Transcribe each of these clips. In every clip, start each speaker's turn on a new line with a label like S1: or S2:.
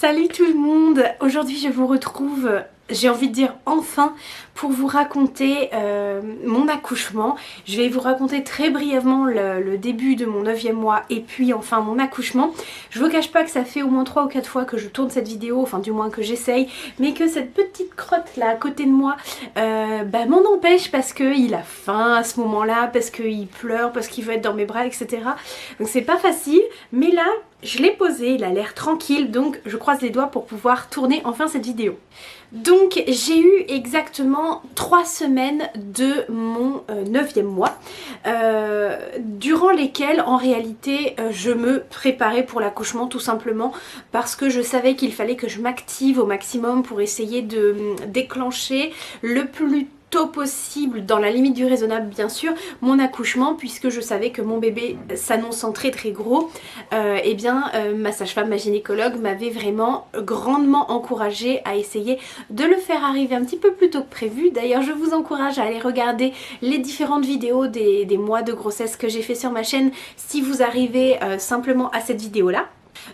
S1: Salut tout le monde. Aujourd'hui je vous retrouve, j'ai envie de dire enfin, pour vous raconter mon accouchement. Je vais vous raconter très brièvement le début de mon 9e mois et puis enfin mon accouchement. Je vous cache pas que ça fait au moins 3 ou 4 fois que je tourne cette vidéo, enfin du moins que j'essaye, mais que cette petite crotte là à côté de moi m'en empêche parce qu'il a faim à ce moment là, parce qu'il pleure, parce qu'il veut être dans mes bras, etc. Donc c'est pas facile, mais là je l'ai posé, il a l'air tranquille, donc je croise les doigts pour pouvoir tourner enfin cette vidéo. Donc j'ai eu exactement 3 semaines de mon 9e mois, durant lesquelles en réalité je me préparais pour l'accouchement tout simplement parce que je savais qu'il fallait que je m'active au maximum pour essayer de déclencher le plus tôt possible, dans la limite du raisonnable bien sûr, mon accouchement, puisque je savais que mon bébé s'annonçant très très gros, ma sage-femme, ma gynécologue m'avait vraiment grandement encouragée à essayer de le faire arriver un petit peu plus tôt que prévu. D'ailleurs je vous encourage à aller regarder les différentes vidéos des mois de grossesse que j'ai fait sur ma chaîne si vous arrivez simplement à cette vidéo là.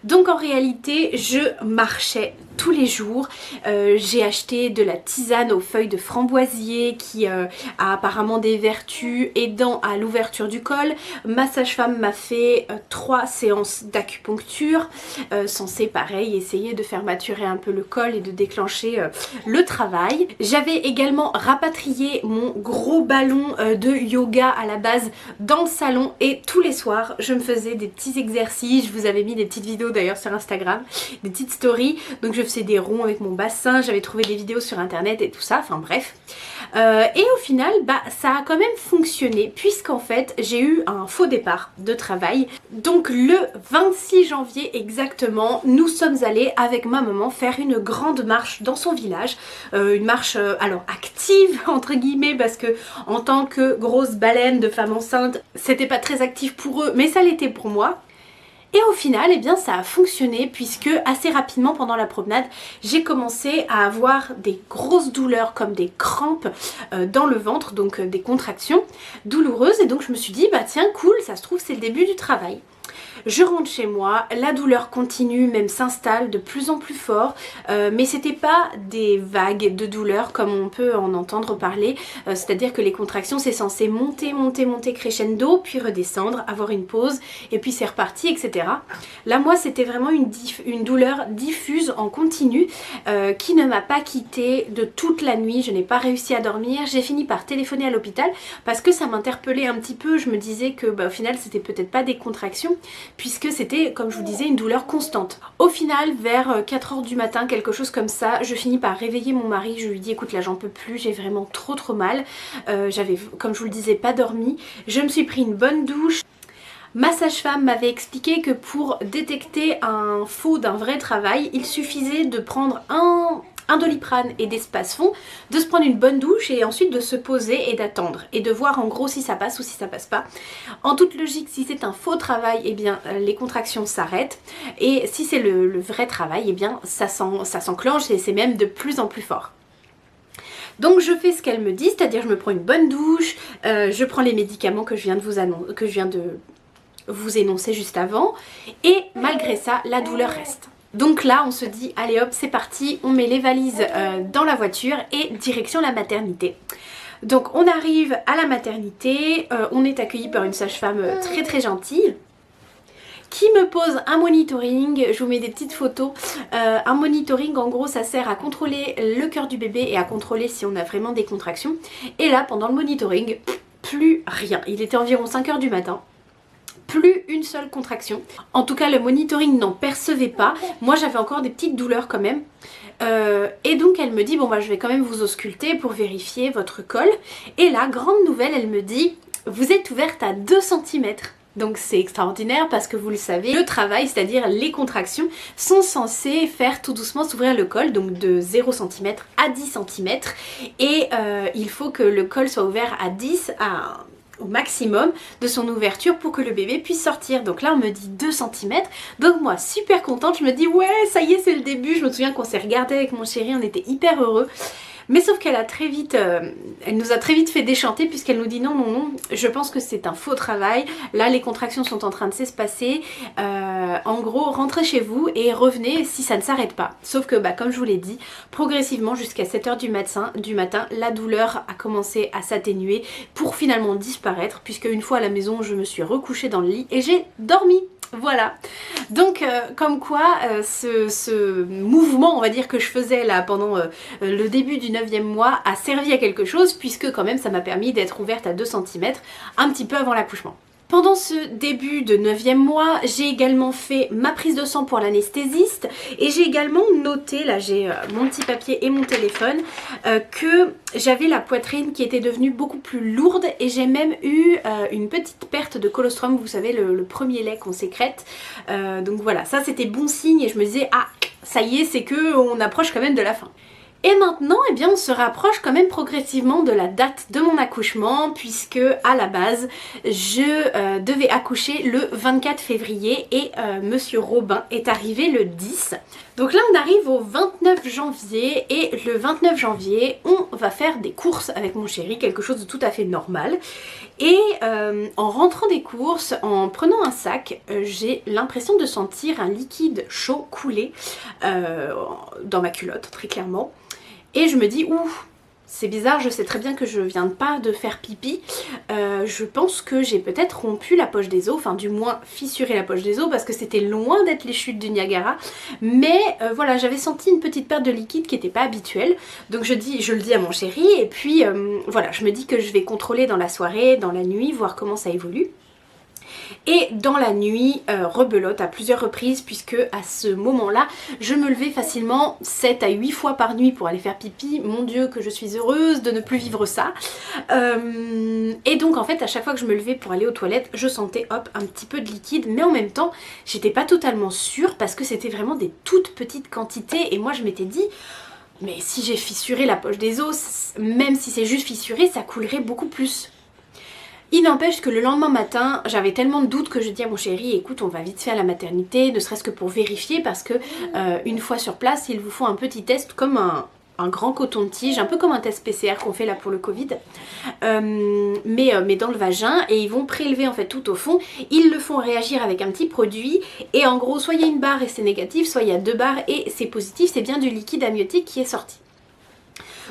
S1: Donc en réalité je marchais tous les jours, j'ai acheté de la tisane aux feuilles de framboisier qui a apparemment des vertus aidant à l'ouverture du col. Ma sage-femme m'a fait 3 séances d'acupuncture, censée pareil essayer de faire maturer un peu le col et de déclencher le travail. J'avais également rapatrié mon gros ballon de yoga à la base dans le salon et tous les soirs je me faisais des petits exercices. Je vous avais mis des petites vidéos d'ailleurs sur Instagram, des petites stories, donc je faisais des ronds avec mon bassin, j'avais trouvé des vidéos sur internet et tout ça, enfin bref. Et au final ça a quand même fonctionné puisqu'en fait j'ai eu un faux départ de travail. Donc le 26 janvier exactement, nous sommes allés avec ma maman faire une grande marche dans son village, une marche alors active entre guillemets parce que en tant que grosse baleine de femme enceinte c'était pas très actif pour eux mais ça l'était pour moi. Et au final, eh bien, ça a fonctionné puisque assez rapidement pendant la promenade, j'ai commencé à avoir des grosses douleurs comme des crampes dans le ventre, donc des contractions douloureuses. Et donc je me suis dit, bah tiens, cool, ça se trouve c'est le début du travail. Je rentre chez moi, la douleur continue, même s'installe de plus en plus fort, mais c'était pas des vagues de douleur comme on peut en entendre parler, c'est-à-dire que les contractions c'est censé monter, monter, monter crescendo, puis redescendre, avoir une pause, et puis c'est reparti, etc. Là moi c'était vraiment une douleur diffuse en continu qui ne m'a pas quittée de toute la nuit, je n'ai pas réussi à dormir, j'ai fini par téléphoner à l'hôpital parce que ça m'interpellait un petit peu, je me disais que au final c'était peut-être pas des contractions, puisque c'était, comme je vous disais, une douleur constante. Au final, vers 4 h du matin, quelque chose comme ça, je finis par réveiller mon mari, je lui dis écoute là j'en peux plus, j'ai vraiment trop mal, j'avais, comme je vous le disais, pas dormi, je me suis pris une bonne douche. Ma sage-femme m'avait expliqué que pour détecter un faux d'un vrai travail, il suffisait de prendre un Doliprane et des Spasfon, de se prendre une bonne douche et ensuite de se poser et d'attendre et de voir en gros si ça passe ou si ça passe pas. En toute logique, si c'est un faux travail, eh bien les contractions s'arrêtent et si c'est le vrai travail, eh bien ça s'enclenche et c'est même de plus en plus fort. Donc je fais ce qu'elle me dit, c'est-à-dire je me prends une bonne douche, je prends les médicaments que je viens de vous énoncer juste avant et malgré ça, la douleur reste. Donc là on se dit allez hop c'est parti, on met les valises dans la voiture et direction la maternité. Donc on arrive à la maternité, on est accueilli par une sage-femme très très gentille qui me pose un monitoring, je vous mets des petites photos. Un monitoring en gros ça sert à contrôler le cœur du bébé et à contrôler si on a vraiment des contractions. Et là pendant le monitoring, plus rien, il était environ 5 h du matin. Plus une seule contraction. En tout cas le monitoring n'en percevait pas. Moi j'avais encore des petites douleurs quand même. Et donc elle me dit bon bah je vais quand même vous ausculter pour vérifier votre col. Et là grande nouvelle, elle me dit vous êtes ouverte à 2 cm. Donc c'est extraordinaire parce que vous le savez, le travail, c'est-à-dire les contractions, sont censées faire tout doucement s'ouvrir le col, donc de 0 cm à 10 cm. Et il faut que le col soit ouvert à 10 au maximum de son ouverture pour que le bébé puisse sortir. Donc là on me dit 2 cm, donc moi super contente, je me dis ouais ça y est c'est le début. Je me souviens qu'on s'est regardé avec mon chéri, on était hyper heureux. Mais sauf qu'elle a très vite, elle nous a très vite fait déchanter puisqu'elle nous dit non, non, non, je pense que c'est un faux travail. Là, les contractions sont en train de s'espacer. En gros, rentrez chez vous et revenez si ça ne s'arrête pas. Sauf que, comme je vous l'ai dit, progressivement jusqu'à 7h du matin, la douleur a commencé à s'atténuer pour finalement disparaître puisque une fois à la maison, je me suis recouchée dans le lit et j'ai dormi. Voilà, donc comme quoi ce mouvement on va dire que je faisais là pendant le début du 9e mois a servi à quelque chose puisque quand même ça m'a permis d'être ouverte à 2 cm un petit peu avant l'accouchement. Pendant ce début de 9e mois, j'ai également fait ma prise de sang pour l'anesthésiste et j'ai également noté, là j'ai mon petit papier et mon téléphone, que j'avais la poitrine qui était devenue beaucoup plus lourde et j'ai même eu une petite perte de colostrum, vous savez le premier lait qu'on sécrète. Donc voilà, ça c'était bon signe et je me disais ah ça y est, c'est que on approche quand même de la fin. Et maintenant, eh bien, on se rapproche quand même progressivement de la date de mon accouchement puisque à la base, je devais accoucher le 24 février et Monsieur Robin est arrivé le 10. Donc là, on arrive au 29 janvier et le 29 janvier, on va faire des courses avec mon chéri, quelque chose de tout à fait normal. Et en rentrant des courses, en prenant un sac, j'ai l'impression de sentir un liquide chaud couler dans ma culotte, très clairement. Et je me dis, ouh, c'est bizarre, je sais très bien que je viens pas de faire pipi. Je pense que j'ai peut-être rompu la poche des os, enfin du moins fissuré la poche des os parce que c'était loin d'être les chutes du Niagara. Mais voilà, j'avais senti une petite perte de liquide qui n'était pas habituelle. Donc je le dis à mon chéri et puis voilà, je me dis que je vais contrôler dans la soirée, dans la nuit, voir comment ça évolue. Et dans la nuit, rebelote à plusieurs reprises puisque à ce moment-là, je me levais facilement 7 à 8 fois par nuit pour aller faire pipi. Mon Dieu que je suis heureuse de ne plus vivre ça. Et donc en fait à chaque fois que je me levais pour aller aux toilettes, je sentais hop un petit peu de liquide. Mais en même temps, j'étais pas totalement sûre parce que c'était vraiment des toutes petites quantités. Et moi je m'étais dit... mais si j'ai fissuré la poche des os, même si c'est juste fissuré, ça coulerait beaucoup plus. Il n'empêche que le lendemain matin, j'avais tellement de doutes que je dis à mon chéri, écoute, on va vite faire à la maternité, ne serait-ce que pour vérifier, parce que une fois sur place, il vous faut un petit test comme un grand coton-tige, un peu comme un test PCR qu'on fait là pour le Covid, mais dans le vagin, et ils vont prélever en fait tout au fond, ils le font réagir avec un petit produit, et en gros, soit il y a une barre et c'est négatif, soit il y a 2 barres et c'est positif, c'est bien du liquide amniotique qui est sorti.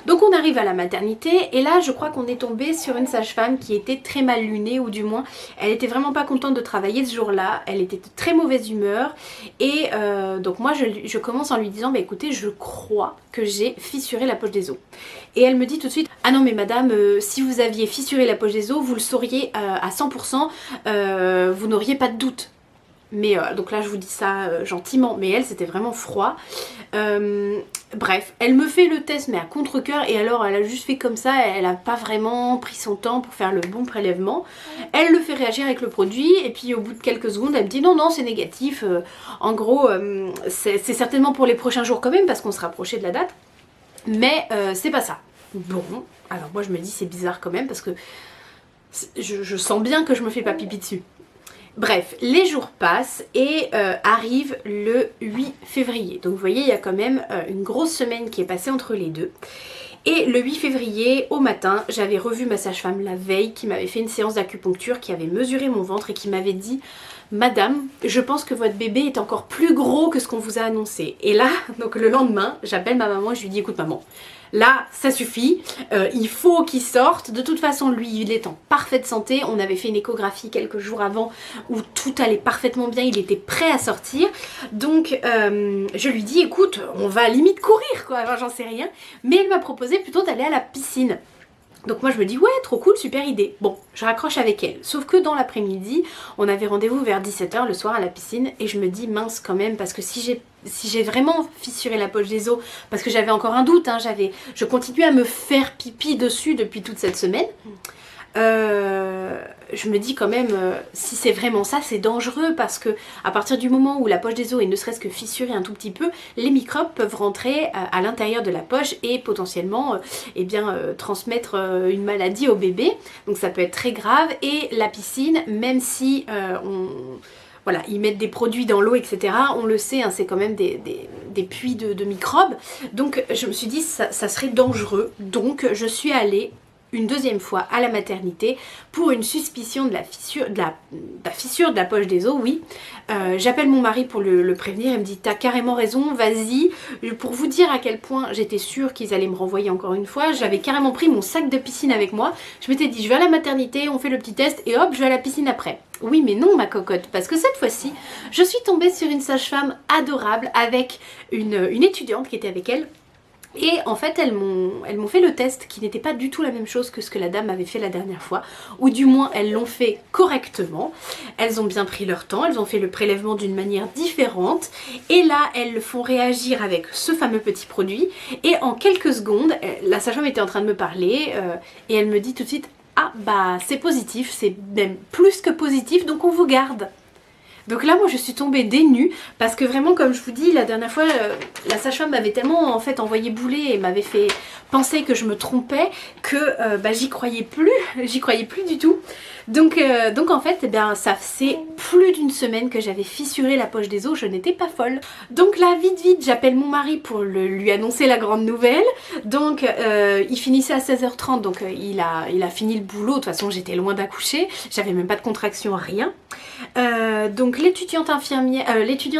S1: Donc on arrive à la maternité et là je crois qu'on est tombé sur une sage-femme qui était très mal lunée, ou du moins elle était vraiment pas contente de travailler ce jour-là, elle était de très mauvaise humeur et donc moi je commence en lui disant bah écoutez, je crois que j'ai fissuré la poche des os. Et elle me dit tout de suite ah non mais madame, si vous aviez fissuré la poche des os vous le sauriez à 100%, vous n'auriez pas de doute. Mais donc là je vous dis ça gentiment, mais elle c'était vraiment froid. Bref, elle me fait le test mais à contre-cœur et alors elle a juste fait comme ça, elle a pas vraiment pris son temps pour faire le bon prélèvement. Elle le fait réagir avec le produit et puis au bout de quelques secondes elle me dit non non c'est négatif, en gros c'est certainement pour les prochains jours quand même parce qu'on se rapprochait de la date, mais c'est pas ça. Bon, alors moi je me dis c'est bizarre quand même parce que je sens bien que je me fais pas pipi dessus. Bref, les jours passent et arrive le 8 février. Donc vous voyez, il y a quand même une grosse semaine qui est passée entre les deux. Et le 8 février, au matin, j'avais revu ma sage-femme la veille qui m'avait fait une séance d'acupuncture, qui avait mesuré mon ventre et qui m'avait dit « Madame, je pense que votre bébé est encore plus gros que ce qu'on vous a annoncé. » Et là, donc le lendemain, j'appelle ma maman et je lui dis « Écoute maman, là, ça suffit, il faut qu'il sorte. De toute façon, lui, il est en parfaite santé. On avait fait une échographie quelques jours avant où tout allait parfaitement bien. Il était prêt à sortir. Donc, je lui dis, écoute, on va limite courir, quoi. Enfin, j'en sais rien. Mais elle m'a proposé plutôt d'aller à la piscine. Donc moi je me dis ouais trop cool, super idée. Bon, je raccroche avec elle. Sauf que dans l'après-midi, on avait rendez-vous vers 17 h le soir à la piscine et je me dis mince quand même parce que si j'ai vraiment fissuré la poche des os, parce que j'avais encore un doute, hein, je continuais à me faire pipi dessus depuis toute cette semaine. Je me dis quand même si c'est vraiment ça c'est dangereux parce que à partir du moment où la poche des os est ne serait-ce que fissurée un tout petit peu, les microbes peuvent rentrer à l'intérieur de la poche et potentiellement transmettre une maladie au bébé, donc ça peut être très grave. Et la piscine, même si voilà, ils mettent des produits dans l'eau, etc. On le sait, hein, c'est quand même des des puits de microbes. Donc je me suis dit ça serait dangereux. Donc je suis allée une deuxième fois à la maternité pour une suspicion de la fissure de la poche des os, oui. J'appelle mon mari pour le prévenir, il me dit t'as carrément raison, vas-y. Pour vous dire à quel point j'étais sûre qu'ils allaient me renvoyer encore une fois, j'avais carrément pris mon sac de piscine avec moi. Je m'étais dit je vais à la maternité, on fait le petit test et hop je vais à la piscine après. Oui mais non ma cocotte, parce que cette fois-ci je suis tombée sur une sage-femme adorable avec une étudiante qui était avec elle. Et en fait elles m'ont fait le test qui n'était pas du tout la même chose que ce que la dame avait fait la dernière fois, ou du moins elles l'ont fait correctement. Elles ont bien pris leur temps, elles ont fait le prélèvement d'une manière différente et là elles le font réagir avec ce fameux petit produit et en quelques secondes, la sage-femme était en train de me parler et elle me dit tout de suite ah bah c'est positif, c'est même plus que positif donc on vous garde. Donc là moi je suis tombée des nues parce que vraiment comme je vous dis la dernière fois la sage-femme m'avait tellement en fait envoyé bouler et m'avait fait penser que je me trompais que bah, j'y croyais plus du tout. Donc en fait eh bien, ça faisait plus d'une semaine que j'avais fissuré la poche des os, je n'étais pas folle. Donc là vite j'appelle mon mari pour lui annoncer la grande nouvelle. Donc il finissait à 16h30 donc il a fini le boulot, de toute façon j'étais loin d'accoucher, j'avais même pas de contraction, rien. Donc l'étudiante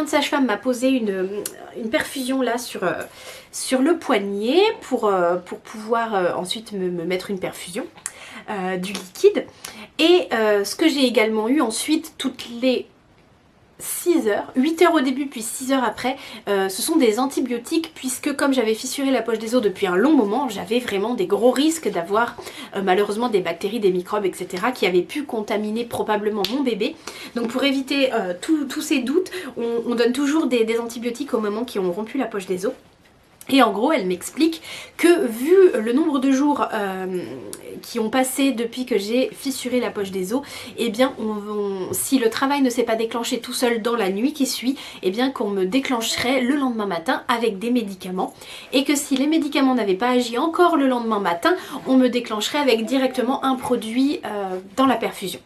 S1: sage-femme m'a posé une perfusion là sur le poignet pour pouvoir ensuite me mettre une perfusion du liquide. Et ce que j'ai également eu ensuite toutes les 6 heures, 8 heures au début puis 6 heures après, ce sont des antibiotiques puisque comme j'avais fissuré la poche des os depuis un long moment, j'avais vraiment des gros risques d'avoir malheureusement des bactéries, des microbes etc. qui avaient pu contaminer probablement mon bébé. Donc pour éviter tous ces doutes, on donne toujours des antibiotiques au moment qui ont rompu la poche des os. Et en gros elle m'explique que vu le nombre de jours qui ont passé depuis que j'ai fissuré la poche des os, eh bien si le travail ne s'est pas déclenché tout seul dans la nuit qui suit, eh bien qu'on me déclencherait le lendemain matin avec des médicaments et que si les médicaments n'avaient pas agi encore le lendemain matin, on me déclencherait avec directement un produit dans la perfusion.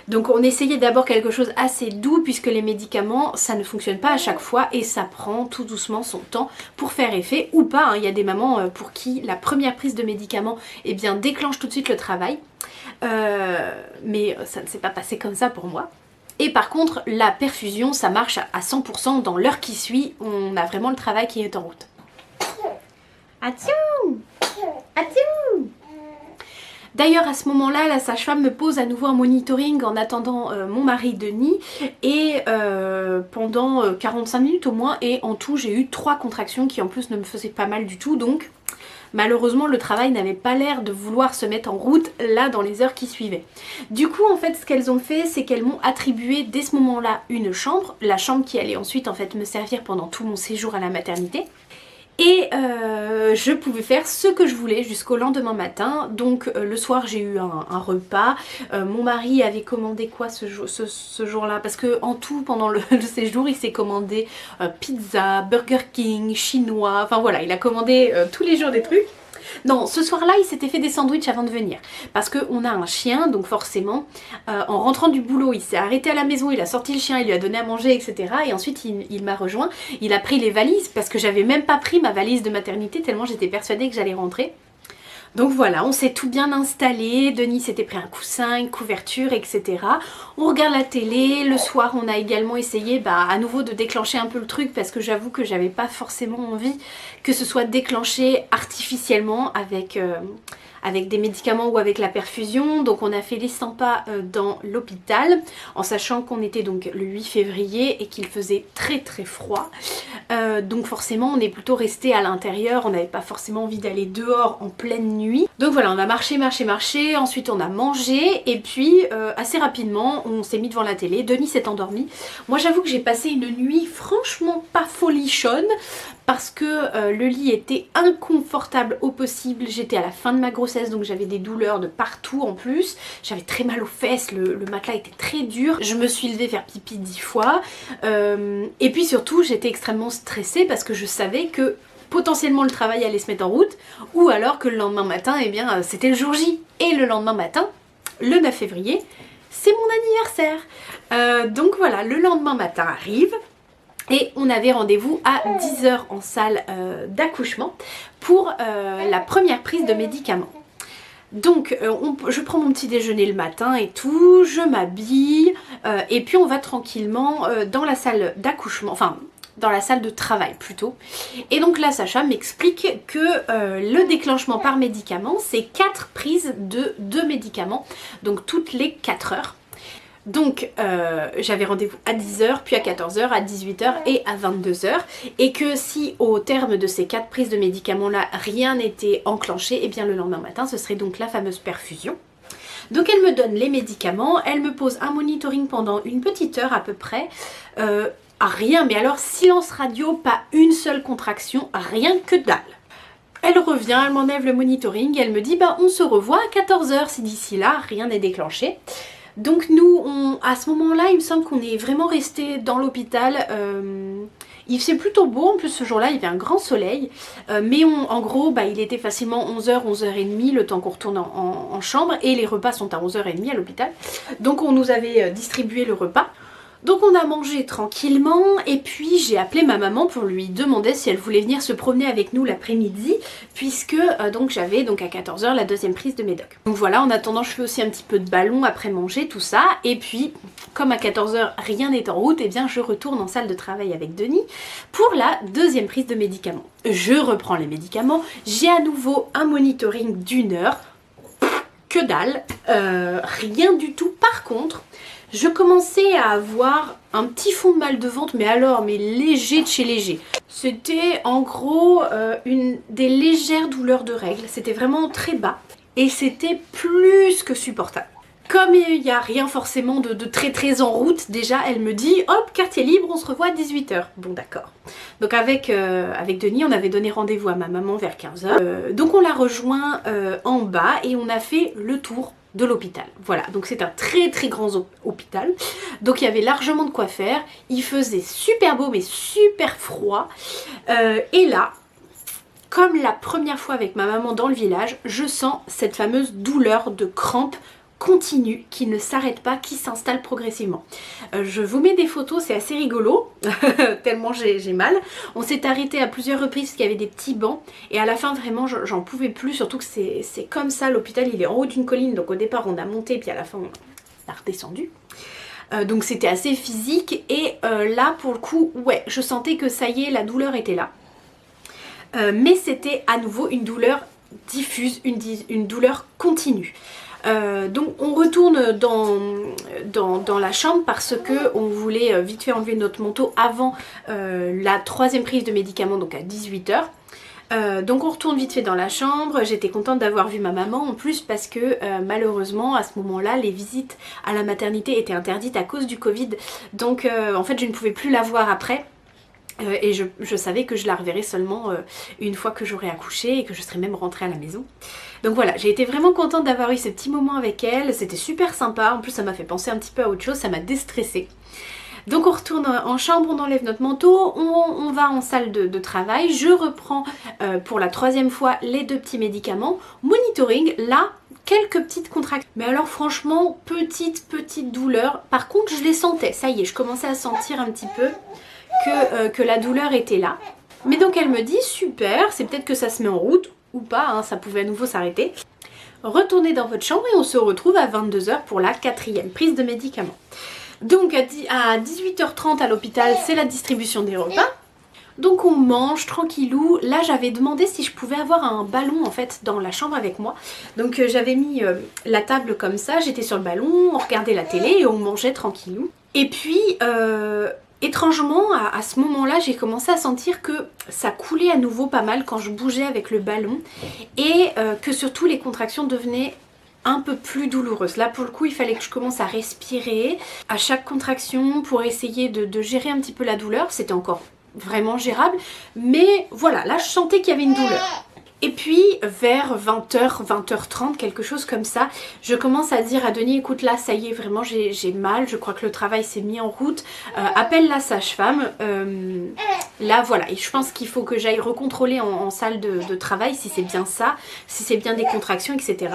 S1: Donc on essayait d'abord quelque chose assez doux puisque les médicaments ça ne fonctionne pas à chaque fois et ça prend tout doucement son temps pour faire effet ou pas, hein. Il y a des mamans pour qui la première prise de médicaments eh bien, déclenche tout de suite le travail mais ça ne s'est pas passé comme ça pour moi. Et par contre la perfusion ça marche à 100% dans l'heure qui suit, on a vraiment le travail qui est en route. Atchou! Atchou! D'ailleurs à ce moment-là, la sage-femme me pose à nouveau un monitoring en attendant mon mari Denis et pendant 45 minutes au moins et en tout j'ai eu 3 contractions qui en plus ne me faisaient pas mal du tout donc malheureusement le travail n'avait pas l'air de vouloir se mettre en route là dans les heures qui suivaient. Du coup en fait ce qu'elles ont fait c'est qu'elles m'ont attribué dès ce moment-là une chambre, la chambre qui allait ensuite en fait me servir pendant tout mon séjour à la maternité. Et je pouvais faire ce que je voulais jusqu'au lendemain matin. Donc le soir j'ai eu un repas. Mon mari avait commandé quoi ce jour-là? Parce que en tout pendant le séjour il s'est commandé pizza, Burger King, chinois. Enfin voilà, il a commandé tous les jours des trucs. Non, ce soir-là, il s'était fait des sandwichs avant de venir. Parce qu'on a un chien, donc forcément, en rentrant du boulot, il s'est arrêté à la maison, il a sorti le chien, il lui a donné à manger, etc. Et ensuite, il m'a rejoint. Il a pris les valises, parce que j'avais même pas pris ma valise de maternité, tellement j'étais persuadée que j'allais rentrer. Donc voilà, on s'est tout bien installé, Denis s'était pris un coussin, une couverture, etc. On regarde la télé, le soir on a également essayé à nouveau de déclencher un peu le truc parce que j'avoue que j'avais pas forcément envie que ce soit déclenché artificiellement avec des médicaments ou avec la perfusion. Donc on a fait les 100 pas dans l'hôpital en sachant qu'on était donc le 8 février et qu'il faisait très très froid. Donc forcément on est plutôt resté à l'intérieur, on n'avait pas forcément envie d'aller dehors en pleine nuit. Donc voilà, on a marché, ensuite on a mangé et puis assez rapidement on s'est mis devant la télé, Denis s'est endormi. Moi j'avoue que j'ai passé une nuit franchement pas folichonne parce que le lit était inconfortable au possible, j'étais à la fin de ma grossesse donc j'avais des douleurs de partout en plus, j'avais très mal aux fesses, le matelas était très dur, je me suis levée faire pipi 10 fois et puis surtout j'étais extrêmement stressée parce que je savais que potentiellement le travail allait se mettre en route ou alors que le lendemain matin eh bien c'était le jour J et le lendemain matin, le 9 février, c'est mon anniversaire. Donc voilà, le lendemain matin arrive. Et on avait rendez-vous à 10 h en salle d'accouchement pour la première prise de médicaments. Donc je prends mon petit déjeuner le matin et tout, je m'habille et puis on va tranquillement dans la salle d'accouchement, enfin dans la salle de travail plutôt. Et donc la sage-femme m'explique que le déclenchement par médicament c'est 4 prises de 2 médicaments, donc toutes les 4 heures. Donc j'avais rendez-vous à 10 h, puis à 14 h, à 18 h et à 22 h. Et que si au terme de ces 4 prises de médicaments là, rien n'était enclenché, et bien le lendemain matin ce serait donc la fameuse perfusion. Donc elle me donne les médicaments, elle me pose un monitoring pendant une petite heure à peu près. À rien, mais alors silence radio, pas une seule contraction, rien que dalle. Elle revient, elle m'enlève le monitoring, elle me dit bah on se revoit à 14 h si d'ici là rien n'est déclenché. Donc nous, à ce moment-là, il me semble qu'on est vraiment resté dans l'hôpital. Il faisait plutôt beau, en plus ce jour-là, il y avait un grand soleil. Mais en gros, il était facilement 11 h, 11 h 30 le temps qu'on retourne en chambre. Et les repas sont à 11 h 30 à l'hôpital. Donc on nous avait distribué le repas. Donc on a mangé tranquillement et puis j'ai appelé ma maman pour lui demander si elle voulait venir se promener avec nous l'après-midi puisque donc j'avais donc à 14 h la deuxième prise de médoc. Donc voilà, en attendant je fais aussi un petit peu de ballon après manger, tout ça. Et puis comme à 14 h rien n'est en route, et bien je retourne en salle de travail avec Denis pour la deuxième prise de médicaments. Je reprends les médicaments, j'ai à nouveau un monitoring d'1 heure. Que dalle, rien du tout. Par contre, je commençais à avoir un petit fond de mal de ventre, mais léger de chez léger. C'était en gros des légères douleurs de règles, c'était vraiment très bas et c'était plus que supportable. Comme il n'y a rien forcément de très en route, déjà elle me dit hop, quartier libre, on se revoit à 18 h. Bon d'accord. Donc avec Denis, on avait donné rendez-vous à ma maman vers 15 h. Donc on l'a rejoint en bas et on a fait le tour de l'hôpital. Voilà, donc c'est un très grand hôpital. Donc il y avait largement de quoi faire. Il faisait super beau mais super froid. Et là, comme la première fois avec ma maman dans le village, je sens cette fameuse douleur de crampe continue, qui ne s'arrête pas, qui s'installe progressivement. Je vous mets des photos, c'est assez rigolo, tellement j'ai mal. On s'est arrêté à plusieurs reprises parce qu'il y avait des petits bancs et à la fin vraiment j'en pouvais plus, surtout que c'est comme ça, l'hôpital il est en haut d'une colline, donc au départ on a monté puis à la fin on a redescendu. Donc c'était assez physique et là pour le coup, ouais, je sentais que ça y est, la douleur était là. Mais c'était à nouveau une douleur diffuse, une douleur continue. Donc on retourne dans la chambre parce que on voulait vite fait enlever notre manteau avant la troisième prise de médicaments, donc à 18 h. Donc on retourne vite fait dans la chambre. J'étais contente d'avoir vu ma maman en plus parce que malheureusement à ce moment-là les visites à la maternité étaient interdites à cause du Covid. Donc en fait je ne pouvais plus la voir après. Et je savais que je la reverrais seulement une fois que j'aurais accouché et que je serais même rentrée à la maison. Donc voilà, j'ai été vraiment contente d'avoir eu ce petit moment avec elle, c'était super sympa, en plus ça m'a fait penser un petit peu à autre chose, ça m'a déstressée. Donc on retourne en chambre, on enlève notre manteau, on va en salle de travail, je reprends pour la troisième fois les 2 petits médicaments, monitoring, là quelques petites contractions. Mais alors franchement, petite douleur, par contre je les sentais, ça y est, je commençais à sentir un petit peu que la douleur était là. Mais donc elle me dit super, c'est peut-être que ça se met en route ou pas, hein, ça pouvait à nouveau s'arrêter. Retournez dans votre chambre et on se retrouve à 22 h pour la 4e prise de médicaments. Donc à 18 h 30 à l'hôpital, c'est la distribution des repas. Donc on mange tranquillou. Là j'avais demandé si je pouvais avoir un ballon en fait dans la chambre avec moi. Donc j'avais mis la table comme ça, j'étais sur le ballon, on regardait la télé et on mangeait tranquillou. Et puis étrangement, à ce moment-là, j'ai commencé à sentir que ça coulait à nouveau pas mal quand je bougeais avec le ballon et que surtout les contractions devenaient un peu plus douloureuses. Là pour le coup, il fallait que je commence à respirer à chaque contraction pour essayer de gérer un petit peu la douleur. C'était encore vraiment gérable, mais voilà, là je sentais qu'il y avait une douleur. Et puis vers 20 h, 20 h 30, quelque chose comme ça, je commence à dire à Denis, écoute là ça y est vraiment j'ai mal, je crois que le travail s'est mis en route, appelle la sage-femme, là voilà, et je pense qu'il faut que j'aille recontrôler en salle de travail si c'est bien ça, si c'est bien des contractions, etc.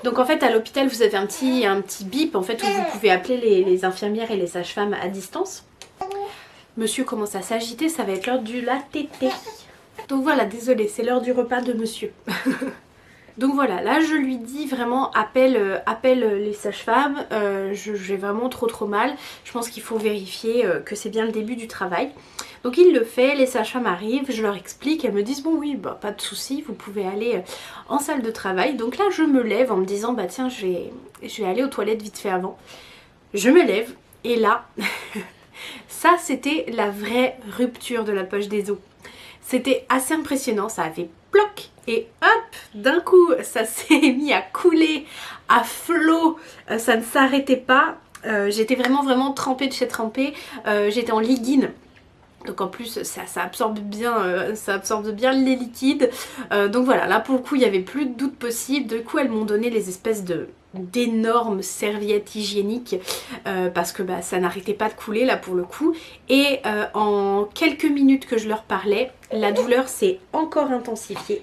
S1: Donc en fait à l'hôpital vous avez un petit bip en fait où vous pouvez appeler les infirmières et les sages-femmes à distance. Monsieur commence à s'agiter, ça va être l'heure du la tété. Donc voilà, désolée, c'est l'heure du repas de monsieur. Donc voilà, là je lui dis vraiment appelle les sages-femmes, j'ai vraiment trop mal, je pense qu'il faut vérifier que c'est bien le début du travail. Donc il le fait, les sages-femmes arrivent, je leur explique, elles me disent bon oui, bah, pas de souci, vous pouvez aller en salle de travail. Donc là je me lève en me disant bah tiens je vais aller aux toilettes vite fait avant. Je me lève et là, ça c'était la vraie rupture de la poche des os. C'était assez impressionnant, ça a fait ploc et hop, d'un coup ça s'est mis à couler à flot, ça ne s'arrêtait pas. J'étais vraiment trempée de chez trempée, j'étais en liquide. Donc en plus ça absorbe bien les liquides. Donc voilà, là pour le coup il n'y avait plus de doute possible. Du coup elles m'ont donné les espèces d'énormes serviettes hygiéniques parce que bah, ça n'arrêtait pas de couler là pour le coup. Et en quelques minutes que je leur parlais, la douleur s'est encore intensifiée.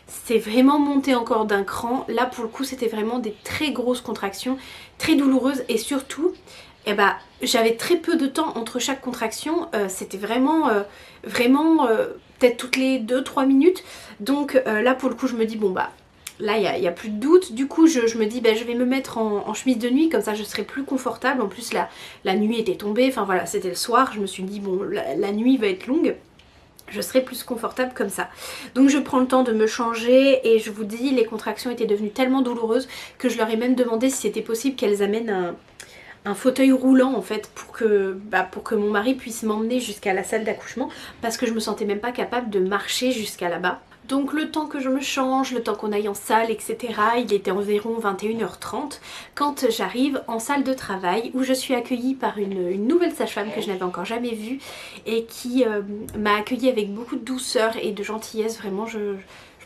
S1: C'est vraiment monté encore d'un cran. Là pour le coup c'était vraiment des très grosses contractions, très douloureuses et surtout eh ben, j'avais très peu de temps entre chaque contraction, c'était vraiment peut-être toutes les 2-3 minutes. Donc là pour le coup je me dis bon bah là il n'y a plus de doute. Du coup je me dis bah, je vais me mettre en chemise de nuit, comme ça je serai plus confortable. En plus la nuit était tombée, enfin voilà c'était le soir, je me suis dit bon la nuit va être longue. Je serai plus confortable comme ça. Donc je prends le temps de me changer et je vous dis les contractions étaient devenues tellement douloureuses que je leur ai même demandé si c'était possible qu'elles amènent un fauteuil roulant en fait pour que mon mari puisse m'emmener jusqu'à la salle d'accouchement parce que je me sentais même pas capable de marcher jusqu'à là-bas. Donc le temps que je me change, le temps qu'on aille en salle, etc. il était environ 21h30 quand j'arrive en salle de travail où je suis accueillie par une nouvelle sage-femme que je n'avais encore jamais vue et qui m'a accueillie avec beaucoup de douceur et de gentillesse. Vraiment, je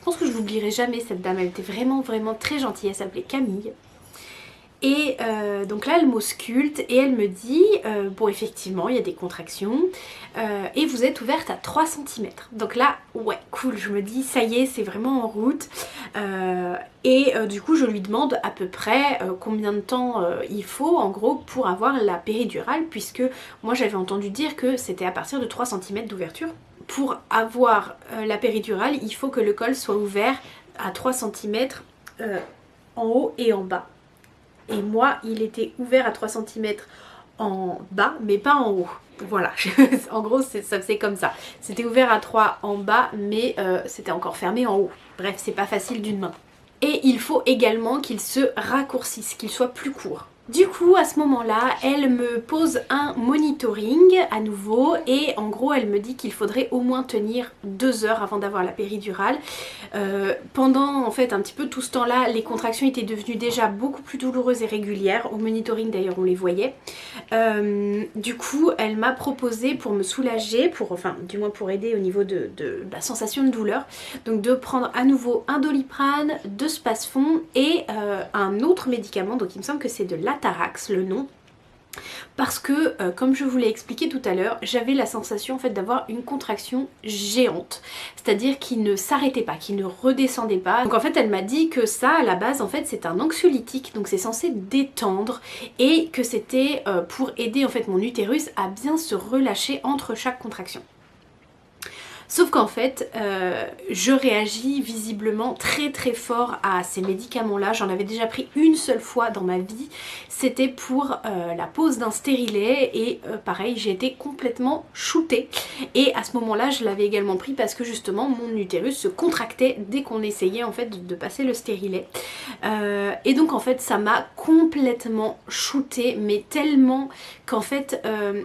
S1: pense que je l'oublierai jamais cette dame, elle était vraiment très gentille, elle s'appelait Camille. Et donc là elle m'ausculte et elle me dit bon effectivement il y a des contractions et vous êtes ouverte à 3 cm. Donc là ouais cool, je me dis ça y est c'est vraiment en route. Du coup je lui demande à peu près combien de temps il faut en gros pour avoir la péridurale, puisque moi j'avais entendu dire que c'était à partir de 3 cm d'ouverture. Pour avoir la péridurale il faut que le col soit ouvert à 3 cm en haut et en bas. Et moi il était ouvert à 3 cm en bas mais pas en haut. Voilà, en gros ça faisait comme ça. C'était ouvert à 3 en bas mais c'était encore fermé en haut. Bref, c'est pas facile d'une main. Et il faut également qu'il se raccourcisse, qu'il soit plus court. Du coup à ce moment là elle me pose un monitoring à nouveau et en gros elle me dit qu'il faudrait au moins tenir 2 heures avant d'avoir la péridurale. Pendant en fait un petit peu tout ce temps là les contractions étaient devenues déjà beaucoup plus douloureuses et régulières. Au monitoring d'ailleurs on les voyait. Du coup elle m'a proposé pour me soulager, enfin du moins pour aider au niveau de la sensation de douleur, donc de prendre à nouveau un Doliprane, 2 Spasfon et un autre médicament, donc il me semble que c'est de l'Atarax le nom. Parce que comme je vous l'ai expliqué tout à l'heure, j'avais la sensation en fait d'avoir une contraction géante, c'est-à-dire qui ne s'arrêtait pas, qui ne redescendait pas. Donc en fait elle m'a dit que ça à la base en fait c'est un anxiolytique, donc c'est censé détendre et que c'était pour aider en fait mon utérus à bien se relâcher entre chaque contraction. Sauf qu'en fait, je réagis visiblement très fort à ces médicaments-là. J'en avais déjà pris une seule fois dans ma vie. C'était pour la pose d'un stérilet et pareil, j'ai été complètement shootée. Et à ce moment-là, je l'avais également pris parce que justement, mon utérus se contractait dès qu'on essayait en fait de passer le stérilet. Et donc en fait, ça m'a complètement shootée, mais tellement qu'en fait,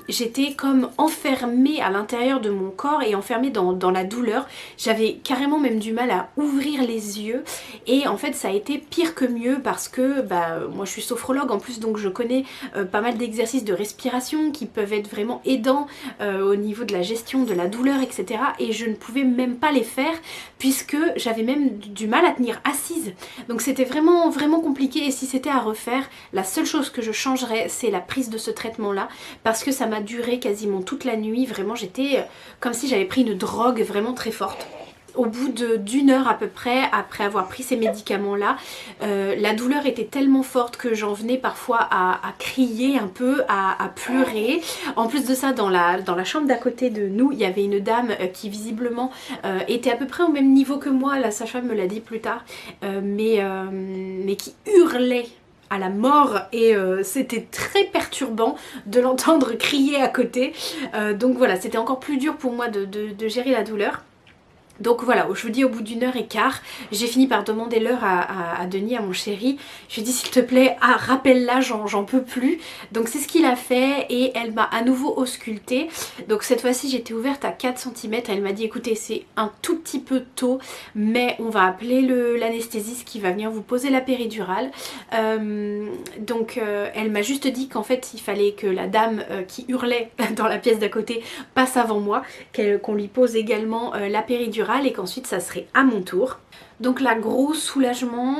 S1: j'étais comme enfermée à l'intérieur de mon corps et enfermée dans la douleur. J'avais carrément même du mal à ouvrir les yeux et en fait ça a été pire que mieux parce que moi je suis sophrologue en plus, donc je connais pas mal d'exercices de respiration qui peuvent être vraiment aidants au niveau de la gestion de la douleur, etc. Et je ne pouvais même pas les faire puisque j'avais même du mal à tenir assise. Donc c'était vraiment compliqué et si c'était à refaire, la seule chose que je changerais c'est la prise de ce traitement là parce que ça m'a duré quasiment toute la nuit. Vraiment j'étais comme si j'avais pris une drogue vraiment très forte. au bout d'une heure à peu près, après avoir pris ces médicaments-là, la douleur était tellement forte que j'en venais parfois à crier un peu, à pleurer. En plus de ça, dans la chambre d'à côté de nous, il y avait une dame qui visiblement était à peu près au même niveau que moi, la sage-femme me l'a dit plus tard, mais qui hurlait à la mort et c'était très perturbant de l'entendre crier à côté. Donc voilà, c'était encore plus dur pour moi de gérer la douleur. Donc voilà, je vous dis au bout d'une heure et quart, j'ai fini par demander l'heure à Denis, à mon chéri. Je lui ai dit s'il te plaît, rappelle-la, j'en peux plus. Donc c'est ce qu'il a fait et elle m'a à nouveau auscultée. Donc cette fois-ci j'étais ouverte à 4 cm. Elle m'a dit écoutez c'est un tout petit peu tôt mais on va appeler l'anesthésiste qui va venir vous poser la péridurale. Donc elle m'a juste dit qu'en fait il fallait que la dame qui hurlait dans la pièce d'à côté passe avant moi, qu'on lui pose également la péridurale et qu'ensuite ça serait à mon tour. Donc là gros soulagement,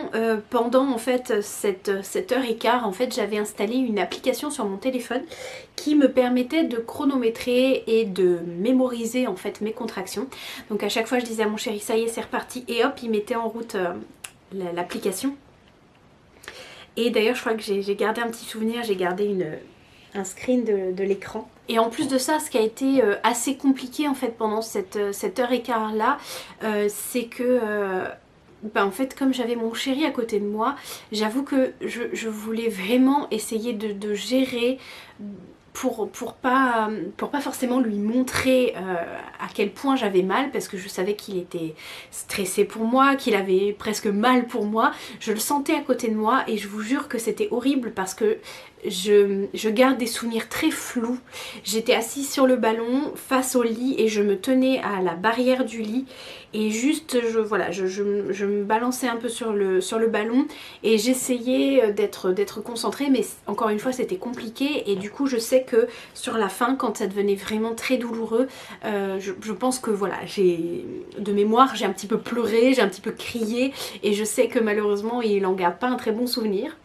S1: pendant en fait cette heure et quart en fait j'avais installé une application sur mon téléphone qui me permettait de chronométrer et de mémoriser en fait mes contractions. Donc à chaque fois je disais à mon chéri ça y est c'est reparti et hop il mettait en route l'application. Et d'ailleurs je crois que j'ai gardé un petit souvenir, j'ai gardé un screen de l'écran. Et en plus de ça, ce qui a été assez compliqué en fait pendant cette heure et quart là, c'est que en fait comme j'avais mon chéri à côté de moi, j'avoue que je voulais vraiment essayer de gérer pour pas forcément lui montrer à quel point j'avais mal, parce que je savais qu'il était stressé pour moi, qu'il avait presque mal pour moi. Je le sentais à côté de moi et je vous jure que c'était horrible parce que je garde des souvenirs très flous. J'étais assise sur le ballon face au lit et je me tenais à la barrière du lit et juste je me balançais un peu sur le ballon et j'essayais d'être concentrée, mais encore une fois c'était compliqué. Et du coup je sais que sur la fin, quand ça devenait vraiment très douloureux, je pense que voilà, de mémoire j'ai un petit peu pleuré, j'ai un petit peu crié et je sais que malheureusement il en garde pas un très bon souvenir.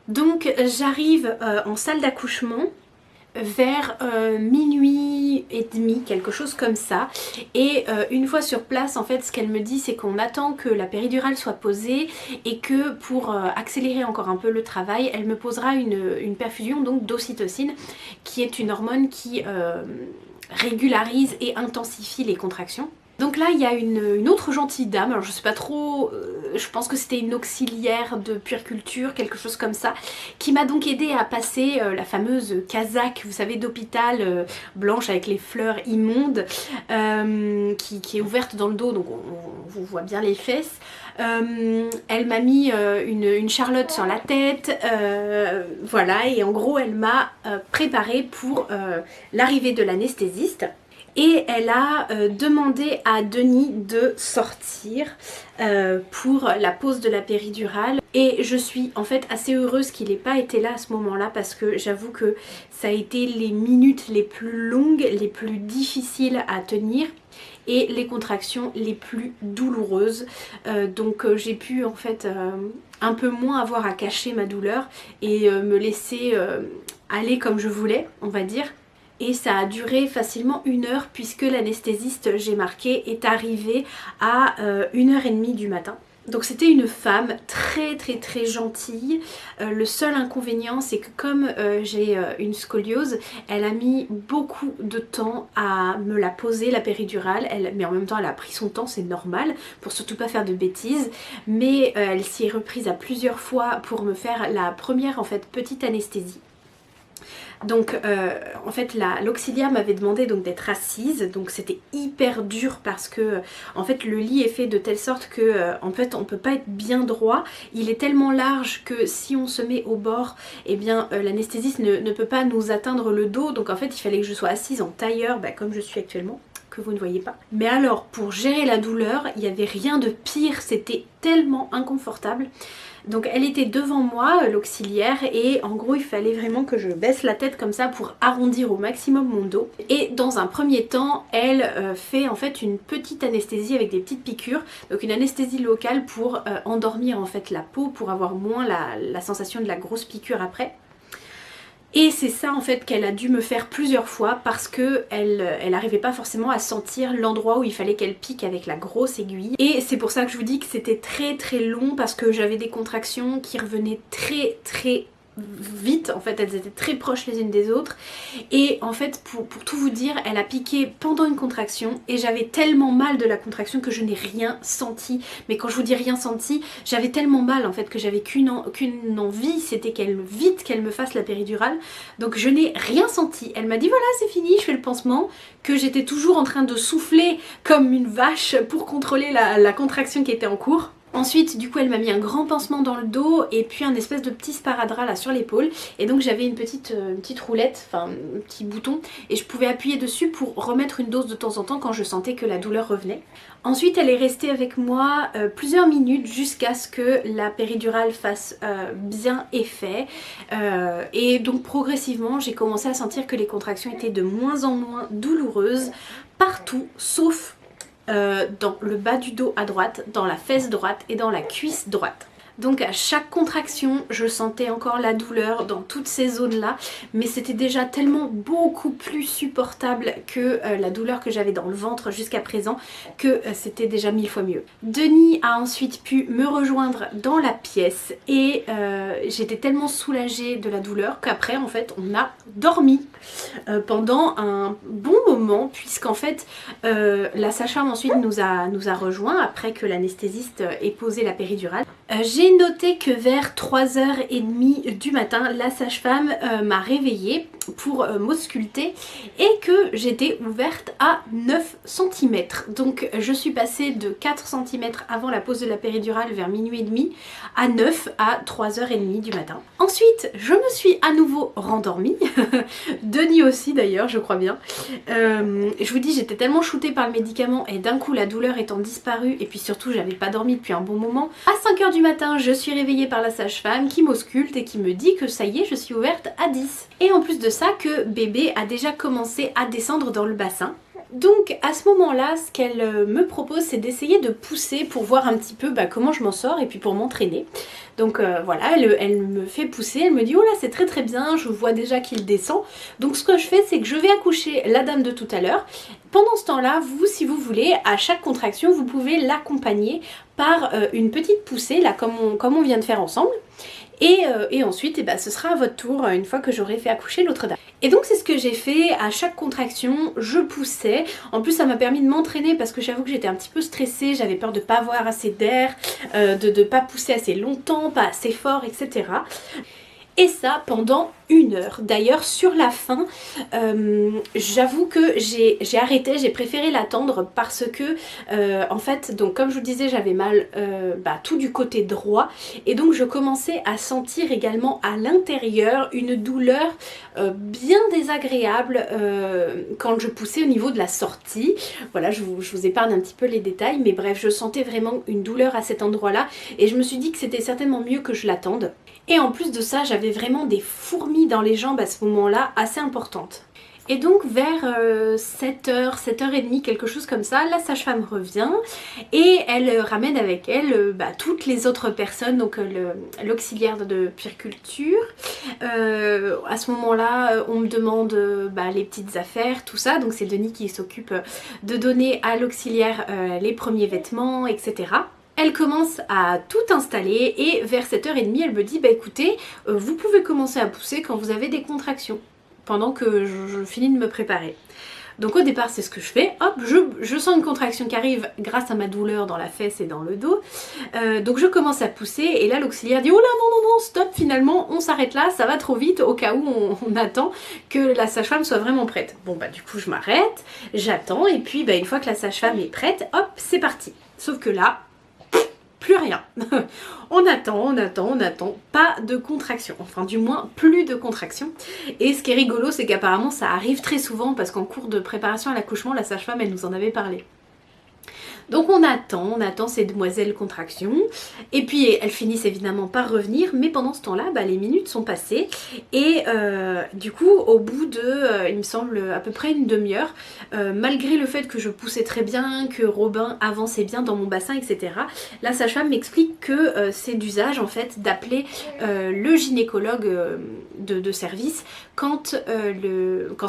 S1: Donc j'arrive en salle d'accouchement vers minuit et demi, quelque chose comme ça. Et une fois sur place, en fait, ce qu'elle me dit, c'est qu'on attend que la péridurale soit posée et que pour accélérer encore un peu le travail, elle me posera une perfusion donc d'ocytocine, qui est une hormone qui régularise et intensifie les contractions. Donc là il y a une autre gentille dame, alors je sais pas trop, je pense que c'était une auxiliaire de puériculture, quelque chose comme ça, qui m'a donc aidée à passer la fameuse casaque, vous savez, d'hôpital blanche avec les fleurs immondes, qui est ouverte dans le dos, donc on voit bien les fesses. Elle m'a mis une charlotte sur la tête, voilà, et en gros elle m'a préparée pour l'arrivée de l'anesthésiste. Et elle a demandé à Denis de sortir pour la pose de la péridurale. Et je suis en fait assez heureuse qu'il n'ait pas été là à ce moment-là, parce que j'avoue que ça a été les minutes les plus longues, les plus difficiles à tenir et les contractions les plus douloureuses. Donc j'ai pu en fait un peu moins avoir à cacher ma douleur et me laisser aller comme je voulais, on va dire. Et ça a duré facilement 1 heure, puisque l'anesthésiste, j'ai marqué, est arrivée à 1h30 du matin. Donc c'était une femme très très très gentille. Le seul inconvénient, c'est que comme j'ai une scoliose, elle a mis beaucoup de temps à me la poser, la péridurale. Mais en même temps elle a pris son temps, c'est normal, pour surtout pas faire de bêtises. Mais elle s'y est reprise à plusieurs fois pour me faire la première en fait petite anesthésie. Donc en fait l'auxiliaire m'avait demandé donc d'être assise, donc c'était hyper dur parce que en fait le lit est fait de telle sorte que en fait on peut pas être bien droit. Il est tellement large que si on se met au bord, eh bien l'anesthésiste ne peut pas nous atteindre le dos, donc en fait il fallait que je sois assise en tailleur, comme je suis actuellement, que vous ne voyez pas. Mais alors pour gérer la douleur, il n'y avait rien de pire, c'était tellement inconfortable. Donc elle était devant moi, l'auxiliaire, et en gros il fallait vraiment que je baisse la tête comme ça pour arrondir au maximum mon dos. Et dans un premier temps, elle fait en fait une petite anesthésie avec des petites piqûres, donc une anesthésie locale pour endormir en fait la peau, pour avoir moins la sensation de la grosse piqûre après. Et c'est ça en fait qu'elle a dû me faire plusieurs fois parce que elle arrivait pas forcément à sentir l'endroit où il fallait qu'elle pique avec la grosse aiguille. Et c'est pour ça que je vous dis que c'était très très long parce que j'avais des contractions qui revenaient très vite, en fait elles étaient très proches les unes des autres et en fait pour tout vous dire, elle a piqué pendant une contraction et j'avais tellement mal de la contraction que je n'ai rien senti. Mais quand je vous dis rien senti, j'avais tellement mal en fait que j'avais qu'une envie, c'était vite qu'elle me fasse la péridurale. Donc je n'ai rien senti. Elle m'a dit voilà c'est fini, je fais le pansement, que j'étais toujours en train de souffler comme une vache pour contrôler la contraction qui était en cours. Ensuite, du coup, elle m'a mis un grand pansement dans le dos et puis un espèce de petit sparadrap là sur l'épaule. Et donc j'avais une petite roulette, enfin un petit bouton, et je pouvais appuyer dessus pour remettre une dose de temps en temps quand je sentais que la douleur revenait. Ensuite, elle est restée avec moi plusieurs minutes jusqu'à ce que la péridurale fasse bien effet. Et donc progressivement, j'ai commencé à sentir que les contractions étaient de moins en moins douloureuses partout, sauf dans le bas du dos à droite, dans la fesse droite et dans la cuisse droite. Donc à chaque contraction, je sentais encore la douleur dans toutes ces zones-là, mais c'était déjà tellement beaucoup plus supportable que la douleur que j'avais dans le ventre jusqu'à présent, que c'était déjà 1000 fois mieux. Denis a ensuite pu me rejoindre dans la pièce et j'étais tellement soulagée de la douleur qu'après en fait on a dormi pendant un bon moment, puisqu'en fait la sage-femme ensuite nous a rejoints après que l'anesthésiste ait posé la péridurale. J'ai noté que vers 3h30 du matin, la sage-femme m'a réveillée pour m'ausculter et que j'étais ouverte à 9 cm. Donc je suis passée de 4 cm avant la pose de la péridurale vers minuit et demi à 9 à 3h30 du matin. Ensuite, je me suis à nouveau rendormie. Denis aussi d'ailleurs, je crois bien. Je vous dis, j'étais tellement shootée par le médicament et d'un coup la douleur étant disparue et puis surtout j'avais pas dormi depuis un bon moment. À 5h du matin, je suis réveillée par la sage-femme qui m'ausculte et qui me dit que ça y est, je suis ouverte à 10. Et en plus de ça, que bébé a déjà commencé à descendre dans le bassin. Donc à ce moment-là, ce qu'elle me propose, c'est d'essayer de pousser pour voir un petit peu comment je m'en sors et puis pour m'entraîner. Donc voilà, elle me fait pousser, elle me dit oh là c'est très bien, je vois déjà qu'il descend. Donc ce que je fais, c'est que je vais accoucher la dame de tout à l'heure. Pendant ce temps-là, vous, si vous voulez, à chaque contraction, vous pouvez l'accompagner par une petite poussée, là comme on vient de faire ensemble. Et ensuite, ce sera à votre tour une fois que j'aurai fait accoucher l'autre dame. Et donc c'est ce que j'ai fait, à chaque contraction, je poussais. En plus ça m'a permis de m'entraîner parce que j'avoue que j'étais un petit peu stressée, j'avais peur de ne pas avoir assez d'air, de ne pas pousser assez longtemps, pas assez fort, etc. Et ça pendant 1 heure. D'ailleurs sur la fin, j'avoue que j'ai arrêté, j'ai préféré l'attendre parce que en fait, donc comme je vous disais, j'avais mal tout du côté droit et donc je commençais à sentir également à l'intérieur une douleur bien désagréable quand je poussais au niveau de la sortie. Voilà, je vous épargne un petit peu les détails, mais bref, je sentais vraiment une douleur à cet endroit-là et je me suis dit que c'était certainement mieux que je l'attende. Et en plus de ça, j'avais vraiment des fourmis dans les jambes à ce moment-là, assez importantes. Et donc vers 7h, 7h30, quelque chose comme ça, la sage-femme revient et elle ramène avec elle toutes les autres personnes, donc l'auxiliaire de puériculture. À ce moment-là, on me demande les petites affaires, tout ça, donc c'est Denis qui s'occupe de donner à l'auxiliaire les premiers vêtements, etc. Elle commence à tout installer et vers 7h30 elle me dit écoutez, vous pouvez commencer à pousser quand vous avez des contractions, pendant que je finis de me préparer. Donc au départ c'est ce que je fais, hop, je sens une contraction qui arrive grâce à ma douleur dans la fesse et dans le dos, donc je commence à pousser et là l'auxiliaire dit oh là non stop, finalement on s'arrête là, ça va trop vite au cas où on attend que la sage-femme soit vraiment prête. Bon du coup je m'arrête, j'attends et puis une fois que la sage-femme est prête, hop c'est parti. Sauf que là, plus rien. On attend, pas de contraction, enfin du moins plus de contraction. Et ce qui est rigolo, c'est qu'apparemment ça arrive très souvent parce qu'en cours de préparation à l'accouchement, la sage-femme elle nous en avait parlé. Donc on attend ces demoiselles contractions et puis elles finissent évidemment par revenir, mais pendant ce temps-là, les minutes sont passées et du coup au bout de, il me semble, à peu près une demi-heure, malgré le fait que je poussais très bien, que Robin avançait bien dans mon bassin, etc., la sage-femme m'explique que c'est d'usage en fait d'appeler le gynécologue de service quand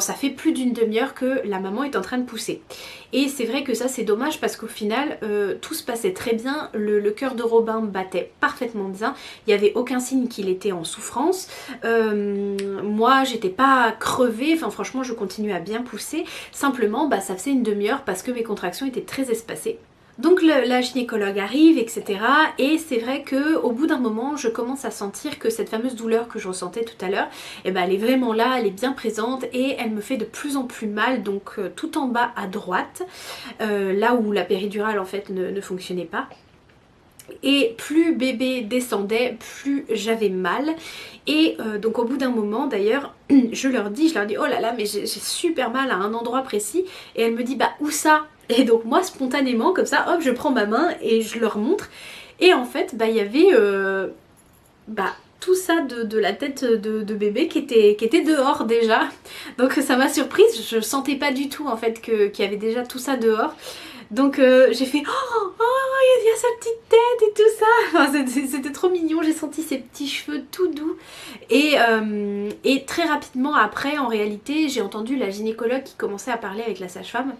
S1: ça fait plus d'une demi-heure que la maman est en train de pousser. Et c'est vrai que ça c'est dommage parce qu'au final tout se passait très bien, le cœur de Robin battait parfaitement bien, il n'y avait aucun signe qu'il était en souffrance, moi j'étais pas crevée, enfin franchement je continuais à bien pousser, simplement ça faisait une demi-heure parce que mes contractions étaient très espacées. Donc la gynécologue arrive, etc. Et c'est vrai qu'au bout d'un moment, je commence à sentir que cette fameuse douleur que je ressentais tout à l'heure, elle est vraiment là, elle est bien présente et elle me fait de plus en plus mal, donc tout en bas à droite, là où la péridurale en fait ne fonctionnait pas. Et plus bébé descendait, plus j'avais mal. Et donc au bout d'un moment d'ailleurs, je leur dis oh là là mais j'ai super mal à un endroit précis. Et elle me dit où ça? Et donc moi spontanément comme ça, hop, je prends ma main et je leur montre. Et en fait il y avait tout ça de la tête de bébé qui était dehors déjà. Donc ça m'a surprise, je sentais pas du tout en fait qu'il y avait déjà tout ça dehors. Donc j'ai fait il y a sa petite tête et tout ça. Enfin, c'était trop mignon, j'ai senti ses petits cheveux tout doux. Et très rapidement après, en réalité, j'ai entendu la gynécologue qui commençait à parler avec la sage-femme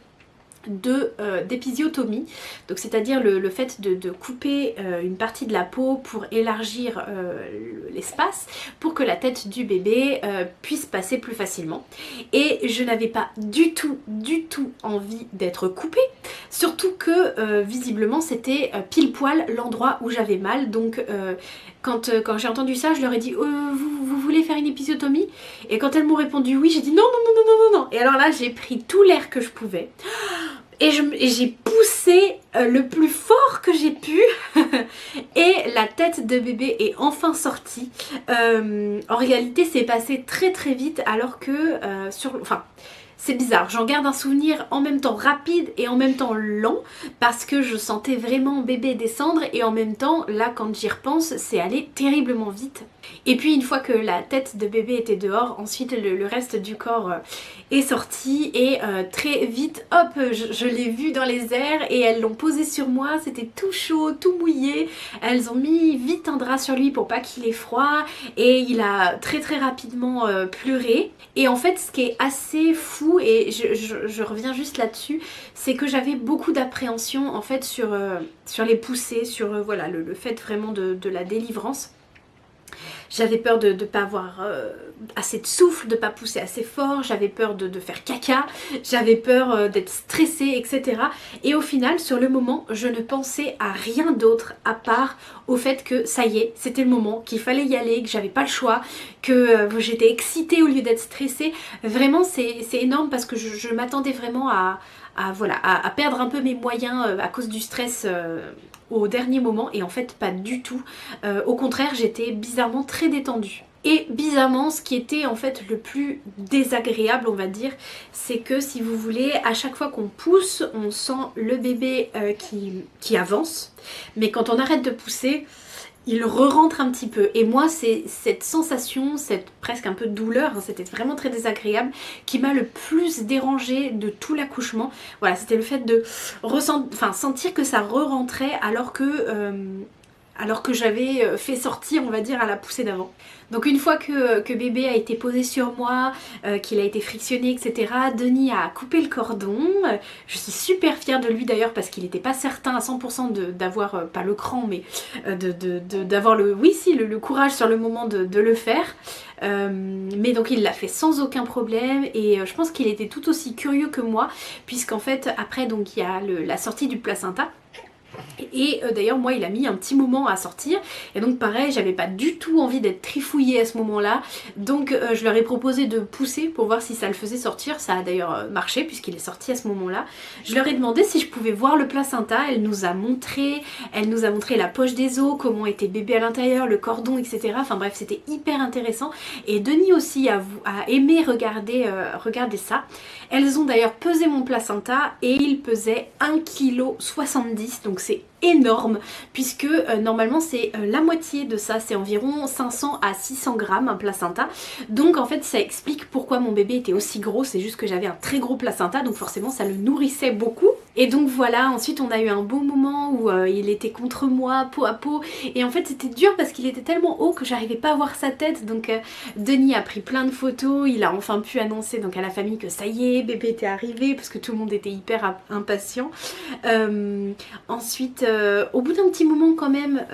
S1: d'épisiotomie, donc c'est-à-dire le fait de couper une partie de la peau pour élargir l'espace pour que la tête du bébé puisse passer plus facilement. Et je n'avais pas du tout envie d'être coupée, surtout que visiblement c'était pile poil l'endroit où j'avais mal. Donc quand j'ai entendu ça, je leur ai dit vous voulez faire une épisiotomie? Et quand elles m'ont répondu oui, j'ai dit non. Et alors là j'ai pris tout l'air que je pouvais et j'ai poussé le plus fort que j'ai pu et la tête de bébé est enfin sortie. En réalité c'est passé très vite alors que c'est bizarre, j'en garde un souvenir en même temps rapide et en même temps lent parce que je sentais vraiment bébé descendre et en même temps là quand j'y repense c'est allé terriblement vite. Et puis une fois que la tête de bébé était dehors, ensuite le reste du corps est sorti et très vite hop je l'ai vu dans les airs et elles l'ont posé sur moi, c'était tout chaud, tout mouillé, elles ont mis vite un drap sur lui pour pas qu'il ait froid et il a très rapidement pleuré. Et en fait ce qui est assez fou et je reviens juste là-dessus, c'est que j'avais beaucoup d'appréhension en fait sur les poussées, sur le fait vraiment de la délivrance. J'avais peur de ne pas avoir assez de souffle, de ne pas pousser assez fort, j'avais peur de faire caca, j'avais peur d'être stressée, etc. Et au final, sur le moment, je ne pensais à rien d'autre à part au fait que ça y est, c'était le moment, qu'il fallait y aller, que j'avais pas le choix, que j'étais excitée au lieu d'être stressée. Vraiment, c'est énorme parce que je m'attendais vraiment à perdre un peu mes moyens à cause du stress au dernier moment et en fait pas du tout. Au contraire, j'étais bizarrement très détendue. Et bizarrement, ce qui était en fait le plus désagréable, on va dire, c'est que si vous voulez, à chaque fois qu'on pousse, on sent le bébé qui avance, mais quand on arrête de pousser, il re-rentre un petit peu. Et moi, c'est cette sensation, cette presque un peu de douleur, c'était vraiment très désagréable, qui m'a le plus dérangée de tout l'accouchement. Voilà, c'était le fait de sentir que ça re-rentrait alors que j'avais fait sortir, on va dire, à la poussée d'avant. Donc une fois que bébé a été posé sur moi, qu'il a été frictionné, etc., Denis a coupé le cordon. Je suis super fière de lui d'ailleurs parce qu'il n'était pas certain à 100% d'avoir, pas le cran, mais d'avoir le courage sur le moment de le faire. Mais donc il l'a fait sans aucun problème et je pense qu'il était tout aussi curieux que moi puisqu'en fait après donc il y a la sortie du placenta. Et d'ailleurs moi il a mis un petit moment à sortir et donc pareil j'avais pas du tout envie d'être trifouillée à ce moment là, donc je leur ai proposé de pousser pour voir si ça le faisait sortir. Ça a d'ailleurs marché puisqu'il est sorti à ce moment là. Je leur ai demandé si je pouvais voir le placenta, elle nous a montré la poche des os, comment était bébé à l'intérieur, le cordon, etc. Enfin bref c'était hyper intéressant et Denis aussi a aimé regarder ça. Elles ont d'ailleurs pesé mon placenta et il pesait 1,70 kg, donc c'est énorme puisque normalement c'est la moitié de ça, c'est environ 500 à 600 grammes un placenta, donc en fait ça explique pourquoi mon bébé était aussi gros, c'est juste que j'avais un très gros placenta donc forcément ça le nourrissait beaucoup. Et donc voilà, ensuite on a eu un beau moment où il était contre moi peau à peau et en fait c'était dur parce qu'il était tellement haut que j'arrivais pas à voir sa tête, donc Denis a pris plein de photos, il a enfin pu annoncer donc à la famille que ça y est, bébé était arrivé parce que tout le monde était hyper impatient. Ensuite au bout d'un petit moment quand même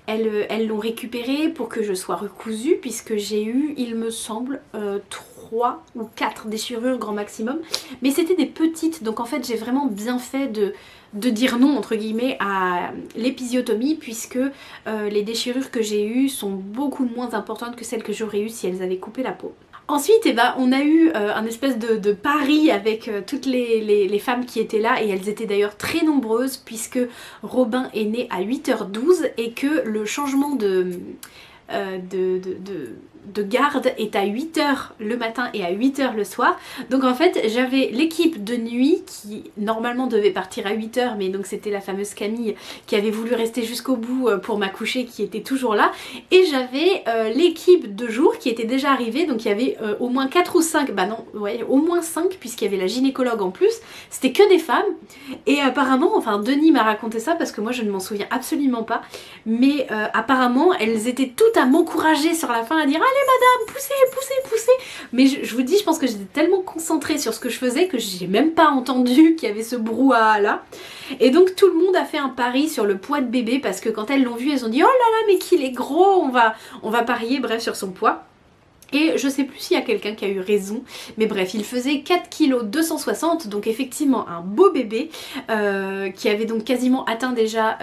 S1: elles l'ont récupéré pour que je sois recousue puisque j'ai eu il me semble 3 ou 4 déchirures grand maximum, mais c'était des petites, donc en fait j'ai vraiment bien fait de dire non entre guillemets à l'épisiotomie puisque les déchirures que j'ai eues sont beaucoup moins importantes que celles que j'aurais eues si elles avaient coupé la peau. Ensuite, eh ben, on a eu un espèce de pari avec toutes les femmes qui étaient là et elles étaient d'ailleurs très nombreuses puisque Robin est né à 8h12 et que le changement de garde est à 8h le matin et à 8h le soir. Donc en fait j'avais l'équipe de nuit qui normalement devait partir à 8h, mais donc c'était la fameuse Camille qui avait voulu rester jusqu'au bout pour m'accoucher qui était toujours là, et j'avais l'équipe de jour qui était déjà arrivée, donc il y avait au moins 4 ou 5, bah non, ouais, au moins 5 puisqu'il y avait la gynécologue en plus, c'était que des femmes et apparemment, enfin Denis m'a raconté ça parce que moi je ne m'en souviens absolument pas, mais apparemment elles étaient toutes à m'encourager sur la fin à dire allez madame, poussez, poussez, poussez. Mais je vous dis, je pense que j'étais tellement concentrée sur ce que je faisais que j'ai même pas entendu qu'il y avait ce brouhaha là. Et donc tout le monde a fait un pari sur le poids de bébé parce que quand elles l'ont vu, elles ont dit oh là là mais qu'il est gros, on va parier bref sur son poids. Et je sais plus s'il y a quelqu'un qui a eu raison, mais bref, il faisait 4,260 kg, donc effectivement un beau bébé qui avait donc quasiment atteint déjà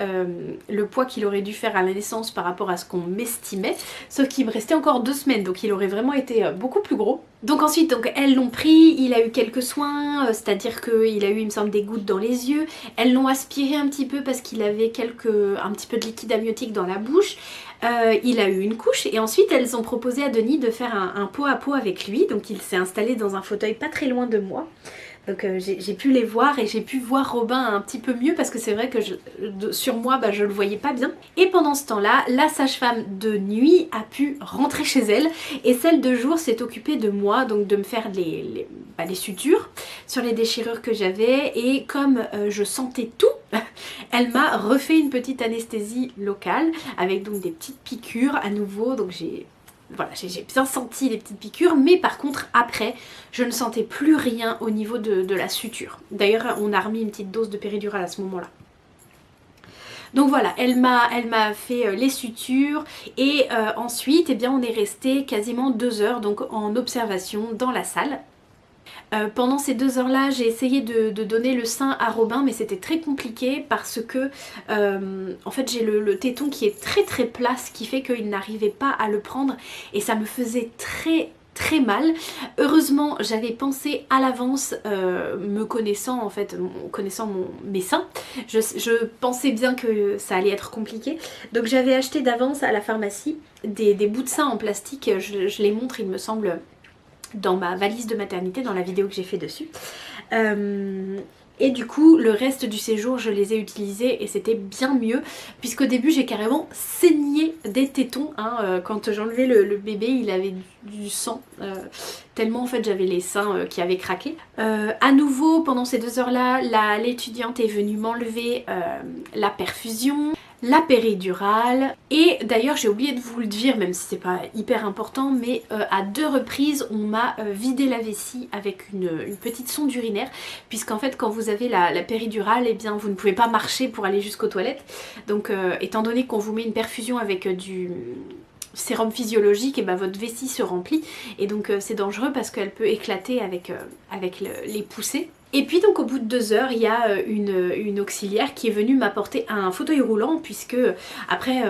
S1: le poids qu'il aurait dû faire à la naissance par rapport à ce qu'on m'estimait, sauf qu'il me restait encore 2 semaines, donc il aurait vraiment été beaucoup plus gros. Donc ensuite, donc, elles l'ont pris, il a eu quelques soins, c'est-à-dire qu'il a eu, il me semble, des gouttes dans les yeux, elles l'ont aspiré un petit peu parce qu'il avait un petit peu de liquide amniotique dans la bouche. Il a eu une couche et ensuite elles ont proposé à Denis de faire un pot à pot avec lui, donc il s'est installé dans un fauteuil pas très loin de moi. Donc j'ai pu les voir et j'ai pu voir Robin un petit peu mieux parce que c'est vrai que sur moi je le voyais pas bien. Et pendant ce temps-là, la sage-femme de nuit a pu rentrer chez elle et celle de jour s'est occupée de moi, donc de me faire les sutures sur les déchirures que j'avais, et comme je sentais tout, elle m'a refait une petite anesthésie locale avec donc des petites piqûres à nouveau, donc j'ai bien senti les petites piqûres, mais par contre après je ne sentais plus rien au niveau de la suture. D'ailleurs on a remis une petite dose de péridurale à ce moment là. Donc voilà, elle m'a fait les sutures et ensuite eh bien, on est resté quasiment 2 heures donc en observation dans la salle. Pendant ces 2 heures là j'ai essayé de donner le sein à Robin, mais c'était très compliqué parce que en fait j'ai le téton qui est très plat, ce qui fait qu'il n'arrivait pas à le prendre et ça me faisait très mal. Heureusement j'avais pensé à l'avance, me connaissant en fait, connaissant mes seins, je pensais bien que ça allait être compliqué, donc j'avais acheté d'avance à la pharmacie des bouts de sein en plastique, je les montre il me semble dans ma valise de maternité, dans la vidéo que j'ai fait dessus. Et du coup le reste du séjour je les ai utilisés et c'était bien mieux puisqu'au début j'ai carrément saigné des tétons hein, quand j'enlevais le bébé il avait du sang tellement en fait j'avais les seins qui avaient craqué. À nouveau pendant ces 2 heures là l'étudiante est venue m'enlever la perfusion, la péridurale, et d'ailleurs j'ai oublié de vous le dire même si c'est pas hyper important, mais à 2 reprises on m'a vidé la vessie avec une petite sonde urinaire, puisqu'en fait quand vous avez la péridurale et eh bien vous ne pouvez pas marcher pour aller jusqu'aux toilettes, donc étant donné qu'on vous met une perfusion avec du sérum physiologique et ben votre vessie se remplit et donc c'est dangereux parce qu'elle peut éclater avec les poussées. Et puis donc au bout de 2 heures, il y a une auxiliaire qui est venue m'apporter un fauteuil roulant puisque après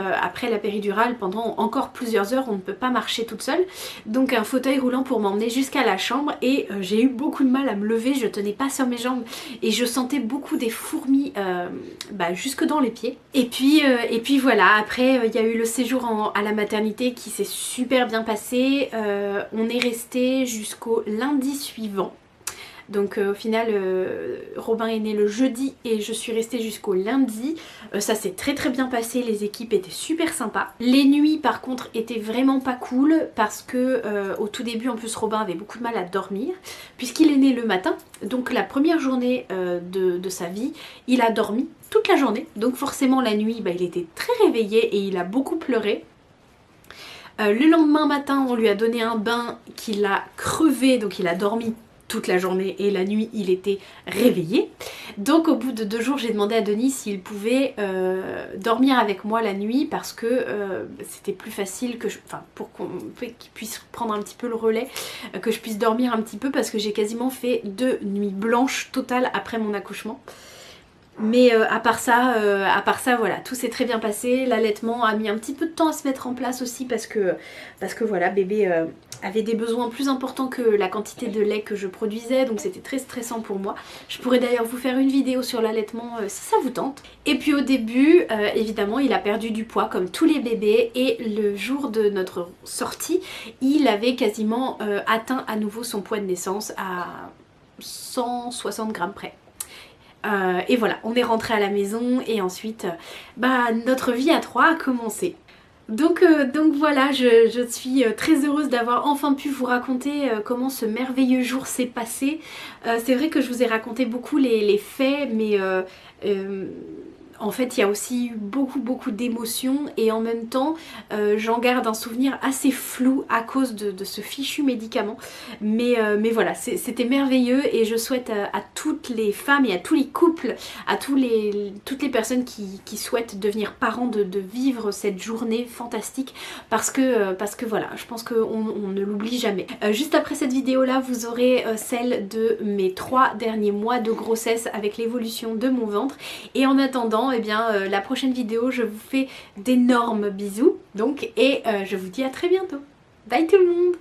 S1: la péridurale, pendant encore plusieurs heures, on ne peut pas marcher toute seule. Donc un fauteuil roulant pour m'emmener jusqu'à la chambre et j'ai eu beaucoup de mal à me lever, je tenais pas sur mes jambes et je sentais beaucoup des fourmis jusque dans les pieds. Et puis voilà, après il y a eu le séjour à la maternité qui s'est super bien passé. On est resté jusqu'au lundi suivant. Donc au final Robin est né le jeudi et je suis restée jusqu'au lundi. Ça s'est très très bien passé, les équipes étaient super sympas. Les nuits par contre étaient vraiment pas cool parce que au tout début en plus Robin avait beaucoup de mal à dormir puisqu'il est né le matin. Donc la première journée de sa vie il a dormi toute la journée. Donc forcément la nuit il était très réveillé et il a beaucoup pleuré. Le lendemain matin on lui a donné un bain qui l'a crevé, donc il a dormi toute la journée et la nuit il était réveillé. Donc au bout de 2 jours j'ai demandé à Denis s'il pouvait dormir avec moi la nuit parce que c'était plus facile que pour qu'il puisse prendre un petit peu le relais, que je puisse dormir un petit peu parce que j'ai quasiment fait 2 nuits blanches totales après mon accouchement. Mais à part ça voilà, tout s'est très bien passé. L'allaitement a mis un petit peu de temps à se mettre en place aussi parce que voilà, bébé avait des besoins plus importants que la quantité de lait que je produisais, donc c'était très stressant pour moi. Je pourrais d'ailleurs vous faire une vidéo sur l'allaitement si ça vous tente. Et puis au début, évidemment, il a perdu du poids comme tous les bébés et le jour de notre sortie, il avait quasiment atteint à nouveau son poids de naissance à 160 grammes près. Et voilà, on est rentré à la maison et ensuite notre vie à 3 a commencé. Donc voilà, je suis très heureuse d'avoir enfin pu vous raconter comment ce merveilleux jour s'est passé. C'est vrai que je vous ai raconté beaucoup les faits, mais en fait il y a aussi eu beaucoup d'émotions et en même temps j'en garde un souvenir assez flou à cause de ce fichu médicament. Mais voilà, c'était merveilleux et je souhaite à toutes les femmes et à tous les couples, à toutes les personnes qui souhaitent devenir parents de vivre cette journée fantastique parce que voilà, je pense qu'on ne l'oublie jamais. Juste après cette vidéo là, vous aurez celle de mes 3 derniers mois de grossesse avec l'évolution de mon ventre et en attendant la prochaine vidéo je vous fais d'énormes bisous donc et je vous dis à très bientôt. Bye tout le monde.